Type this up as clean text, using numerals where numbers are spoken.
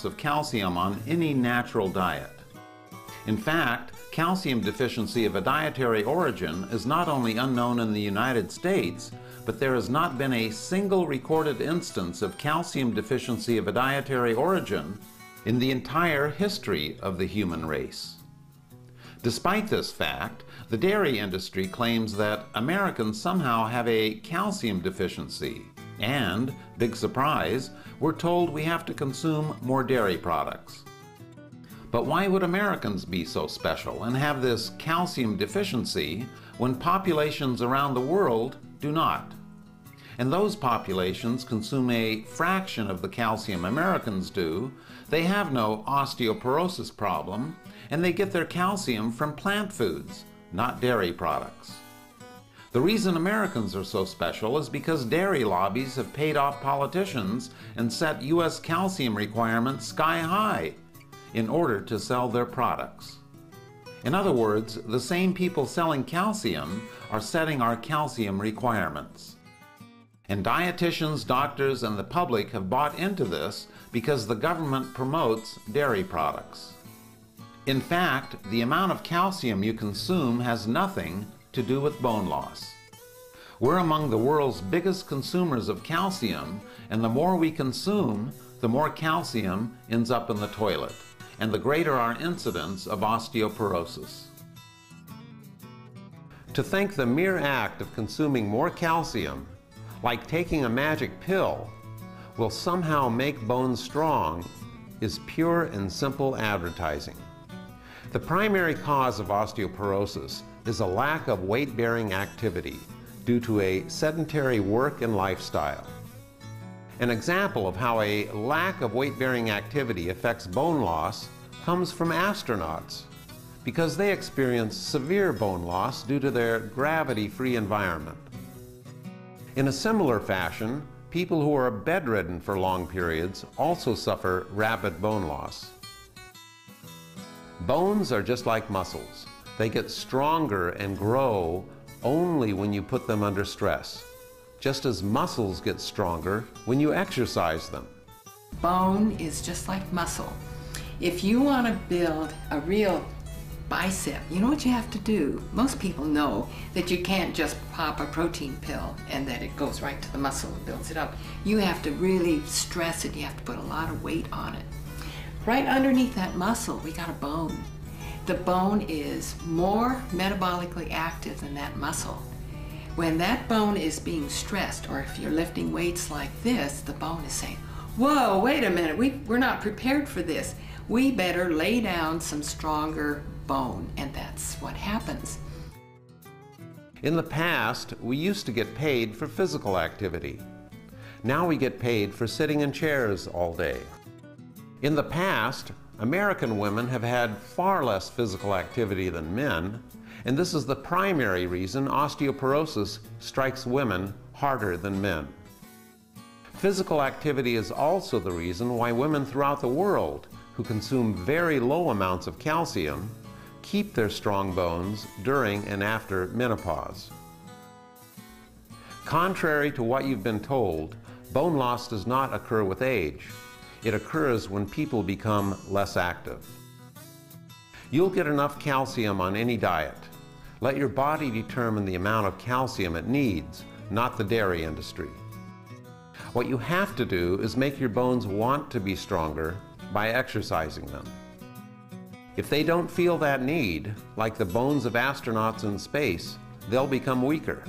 amounts of calcium on any natural diet. In fact, calcium deficiency of a dietary origin is not only unknown in the United States, but there has not been a single recorded instance of calcium deficiency of a dietary origin in the entire history of the human race. Despite this fact, the dairy industry claims that Americans somehow have a calcium deficiency, and, big surprise, we're told we have to consume more dairy products. But why would Americans be so special and have this calcium deficiency when populations around the world do not? And those populations consume a fraction of the calcium Americans do. They have no osteoporosis problem, and they get their calcium from plant foods, not dairy products. The reason Americans are so special is because dairy lobbies have paid off politicians and set U.S. calcium requirements sky high in order to sell their products. In other words, the same people selling calcium are setting our calcium requirements. And dietitians, doctors, and the public have bought into this because the government promotes dairy products. In fact, the amount of calcium you consume has nothing to do with bone loss. We're among the world's biggest consumers of calcium, and the more we consume, the more calcium ends up in the toilet, and the greater our incidence of osteoporosis. To think the mere act of consuming more calcium, like taking a magic pill, will somehow make bones strong is pure and simple advertising. The primary cause of osteoporosis is a lack of weight-bearing activity due to a sedentary work and lifestyle. An example of how a lack of weight-bearing activity affects bone loss comes from astronauts, because they experience severe bone loss due to their gravity-free environment. In a similar fashion, people who are bedridden for long periods also suffer rapid bone loss. Bones are just like muscles. They get stronger and grow only when you put them under stress, just as muscles get stronger when you exercise them. Bone is just like muscle. If you want to build a real bicep, you know what you have to do? Most people know that you can't just pop a protein pill and that it goes right to the muscle and builds it up. You have to really stress it. You have to put a lot of weight on it. Right underneath that muscle, we got a bone. The bone is more metabolically active than that muscle. When that bone is being stressed, or if you're lifting weights like this, the bone is saying, whoa, wait a minute, we're not prepared for this. We better lay down some stronger bone, and that's what happens. In the past, we used to get paid for physical activity. Now we get paid for sitting in chairs all day. In the past, American women have had far less physical activity than men, and this is the primary reason osteoporosis strikes women harder than men. Physical activity is also the reason why women throughout the world who consume very low amounts of calcium keep their strong bones during and after menopause. Contrary to what you've been told, bone loss does not occur with age. It occurs when people become less active. You'll get enough calcium on any diet. Let your body determine the amount of calcium it needs, not the dairy industry. What you have to do is make your bones want to be stronger by exercising them. If they don't feel that need, like the bones of astronauts in space, they'll become weaker.